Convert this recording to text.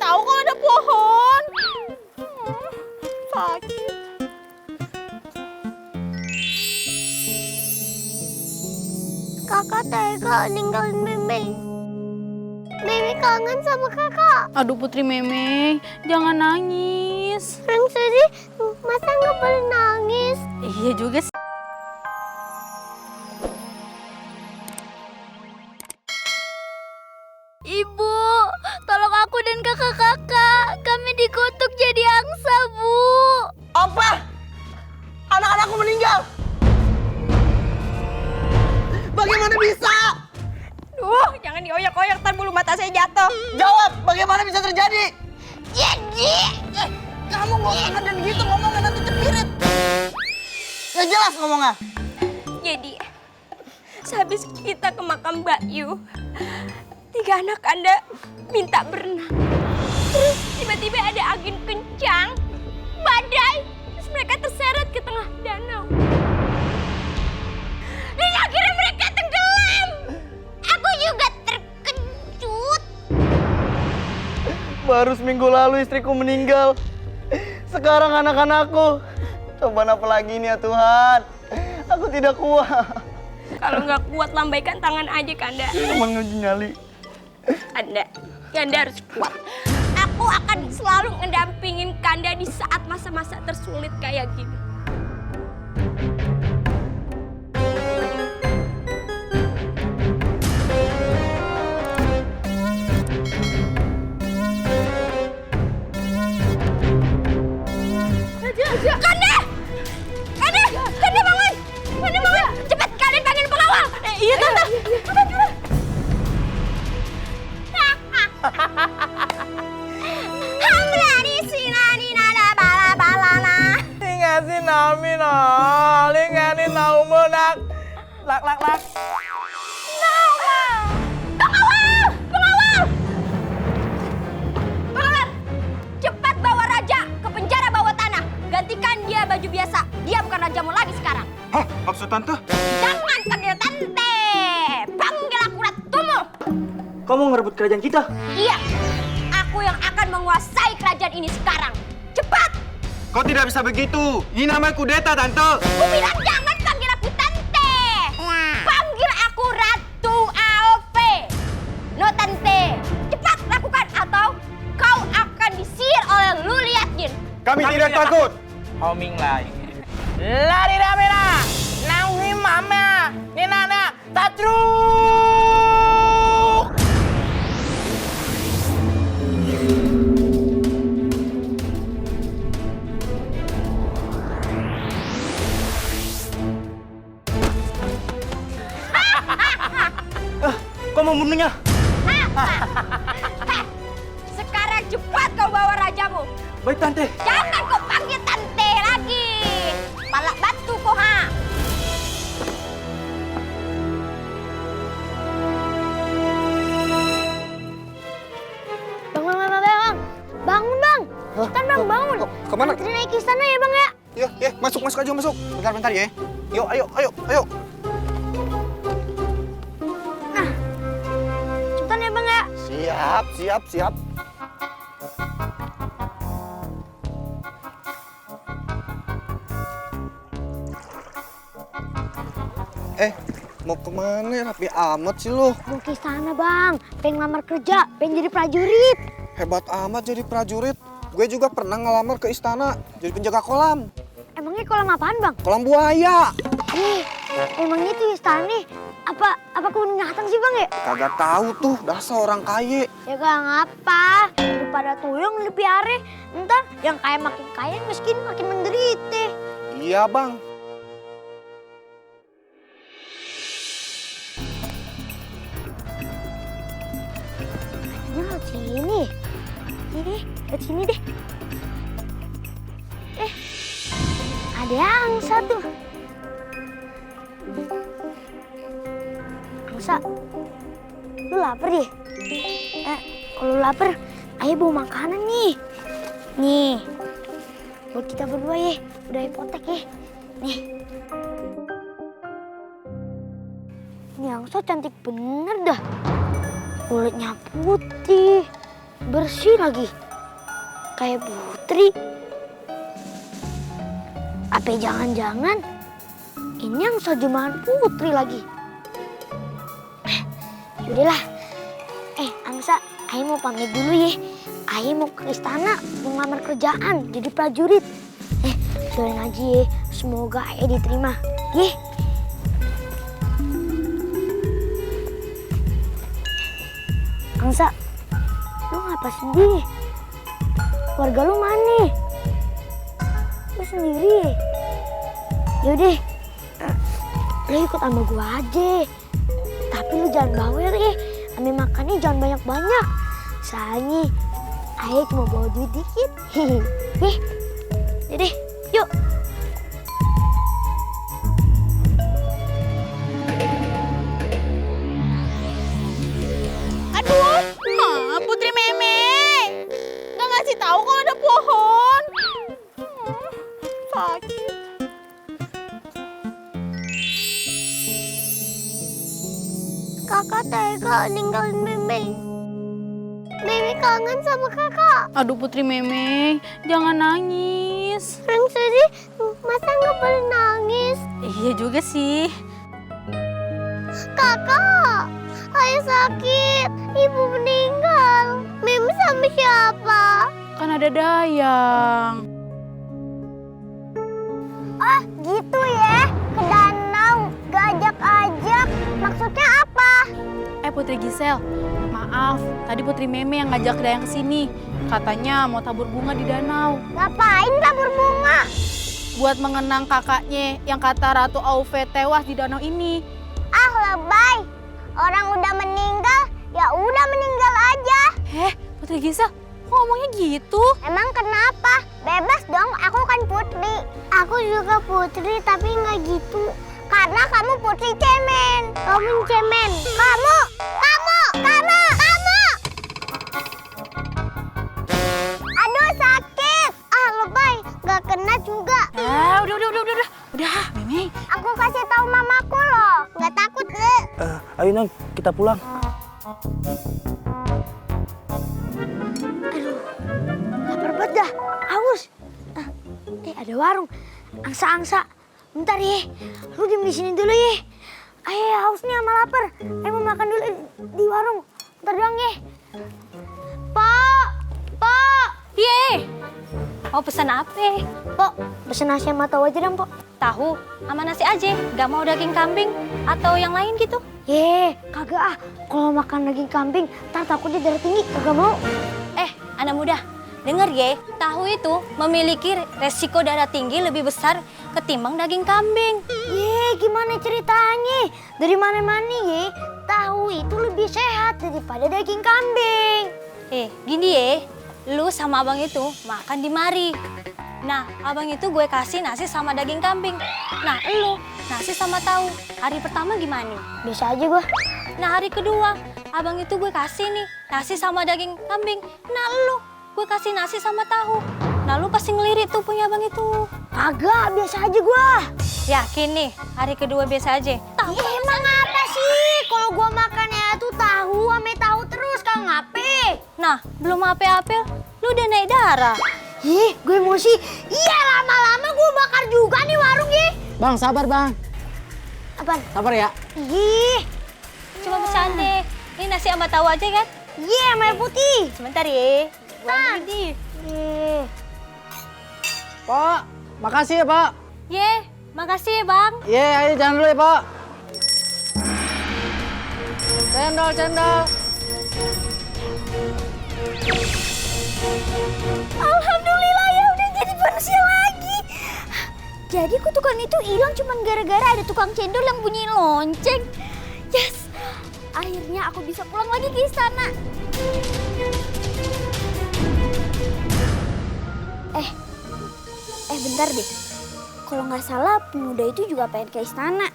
tahu kalau ada pohon. Sakit. Kakak tega ninggalin Memeng. Meme kangen sama kakak. Aduh Putri Memeng, jangan nangis. Orang Susi, masa nggak boleh nangis? Iya juga sih. Ibu, tolong aku dan kakak-kakak. Kami dikutuk jadi angsa, Bu. Apa? Anak-anakku meninggal? Bagaimana bisa? Jangan dioyak-oyak, ntar bulu mata saya jatuh. Jawab, bagaimana bisa terjadi? Jadi, Kamu ngomongnya dan gitu, ngomongnya nanti cepirit. Gak jelas ngomongnya. Jadi, sehabis kita ke makam Mbak Yu, 3 anak Anda minta berenang. Terus tiba-tiba ada angin kencang, badai, terus mereka terseret ke tengah danau. Dan akhirnya mereka tenggelam. aku juga terkejut. Baru seminggu lalu istriku meninggal. Sekarang anak-anakku. Cobaan apa lagi nih ya Tuhan? Aku tidak kuat. Kalau nggak kuat, lambaikan tangan aja, Kanda. Menguji nyali. Kanda harus kuat. Aku akan selalu ngedampingin Kanda di saat masa-masa tersulit kayak gini. Kanda! Kanda! Kanda bangun! Kanda bangun! Cepat kalian panggil pengawal! Iya, Tante. Hamlani sinani nada bala balana. Lingasi nami no, lingani naumenak. Lak. Pengawal! Pengawal! Pengawal! Cepat bawa raja ke penjara bawah tanah. Gantikan dia baju biasa. Dia bukan rajamu lagi sekarang. Hah? Maksud tante? Jangan panggil tante. Panggil aku ratumu. Kamu ngerebut kerajaan kita? Iya. Aku yang akan menguasai kerajaan ini sekarang. Cepat! Kau tidak bisa begitu. Ini namanya kudeta, tante. Aku bilang jangan panggil aku tante. Panggil aku Ratu Alve. No tante. Cepat lakukan atau kau akan disihir oleh Luliatin. Kami tidak takut. Homing lai. Lari ramena, naungi mama, ninana, tatru. Kau mau membunuhnya? Sekarang cepat kau bawa rajamu. Baik tante. Jangan kau panggil tante lagi. Palak batu kau ha. Bang. Bangun, Bang. Cepetan, Bang, bangun. Kemana? Antri naik ke istana ya, Bang ya? Ya, masuk aja, masuk. Bentar ya. Yuk, ayo. Cepetan ya, Bang ya? Siap. Mau kemana? Rapi amat sih lo. Mau ke istana, Bang. Pengen ngelamar kerja, pengen jadi prajurit. Hebat amat jadi prajurit. Gue juga pernah ngelamar ke istana jadi penjaga kolam. Emangnya kolam apaan, Bang? Kolam buaya. Emangnya itu istana nih. Apa kebun binatang sih, Bang ya? Kagak tahu tuh, dasar orang kaya. Ya gak ngapa. Daripada tuyul dipiara. Ntar yang kaya makin kaya, yang miskin makin menderita. Iya, Bang. Katanya lewat sini. Lewat sini deh. Ada angsa tuh. Angsa, lu lapar ya? Kalau lapar, ayo bawa makanan nih. Nih, buat kita berdua ya. Udah hipotek ya. Nih. Ini angsa cantik bener dah. Kulitnya putih. bersih lagi. Kayak Putri. Apa jangan-jangan ini yang terjemahan Putri lagi? Yaudahlah. Angsa, Ayo mau pamit dulu ya. Ayo mau ke istana mau ngelamar kerjaan jadi prajurit. Doain aja ya, semoga Ayo diterima. Ye. Angsa, lu ngapa sendiri? Keluarga lu mana? Lu sendiri? Yaudah, lu ikut sama gua aja. Tapi lu jangan bawel ya. Ambil makannya jangan banyak-banyak. Soalnya Ayo cuma bawa duit dikit. Yaudah, yuk. Aduh, Putri Meme. Nggak ngasih tahu kalau ada pohon. Sakit. Kakak tega ninggalin Meme. Meme kangen sama kakak. Aduh Putri Meme, jangan nangis. Orang Susi, masa nggak boleh nangis? Iya juga sih. Kakak, Ayah sakit, ibu meninggal. Meme sama siapa? Kan ada Dayang. Oh gitu ya, ke danau, gak ajak-ajak. Maksudnya apa? Putri Gisel, maaf. Tadi Putri Meme yang ngajak Dayang ke sini. Katanya mau tabur bunga di danau. Ngapain tabur bunga? Buat mengenang kakaknya yang kata Ratu Auve tewas di danau ini. Ah lebay, orang udah meninggal, ya udah meninggal aja. Putri Gisel, kok ngomongnya gitu? Emang kenapa? Bebas dong, aku kan putri. Aku juga putri, tapi nggak gitu. Karena kamu putri cemen. Kamu cemen. Kamu. Aduh sakit. Ah lebay, nggak kena juga. Udah, Meme. Aku kasih tahu mamaku loh, nggak takut deh. Ayo Nang, kita pulang. Aduh, lapar banget dah, haus. Ada warung. Angsa. Bentar ya, lu diem di sini dulu ya. Ayo haus nih sama lapar. Ayo mau makan dulu di warung. Bentar doang ya. Pok! Ye! Mau pesan apa? Pok, pesen nasi sama tahu aja dong, Pok. Tahu sama nasi aja, gak mau daging kambing atau yang lain gitu? Kagak ah. Kalau makan daging kambing, ntar takutnya darah tinggi. Kagak mau. Anak muda, denger ya, tahu itu memiliki resiko darah tinggi lebih besar ketimbang daging kambing. Gimana ceritanya? Dari mana-mana ya, tahu itu lebih sehat daripada daging kambing. Gini ya, lu sama abang itu makan di mari. Nah, abang itu gue kasih nasi sama daging kambing. Nah, lu nasi sama tahu. Hari pertama gimana? Bisa aja gua. Nah, hari kedua, abang itu gue kasih nih nasi sama daging kambing. Nah, lu gue kasih nasi sama tahu. Nah, lu pasti ngelirik tuh punya abang itu. Kagak, biasa aja gua. Yakin nih, hari kedua biasa aja. Tahu Emang apa sih? Kalau gua makannya tuh tahu terus, kau ngape? Nah, belum apa-apa, lu udah naik darah. Gue emosi. Iya, lama-lama gua bakar juga nih warung ya. Bang, sabar bang. Apaan? Sabar ya. Cuma bercanda. Ini nasi sama tahu aja kan? Merah putih. Sebentar ya. Gua ambil Pak, makasih ya Pak. makasih ya bang. Ayo jangan dulu ya Pak. Cendol. Alhamdulillah ya udah jadi manusia lagi. Jadi kutukan itu hilang cuma gara-gara ada tukang cendol yang bunyi lonceng. Yes, akhirnya aku bisa pulang lagi ke istana. Bentar deh. Kalau nggak salah pemuda itu juga pengen ke istana.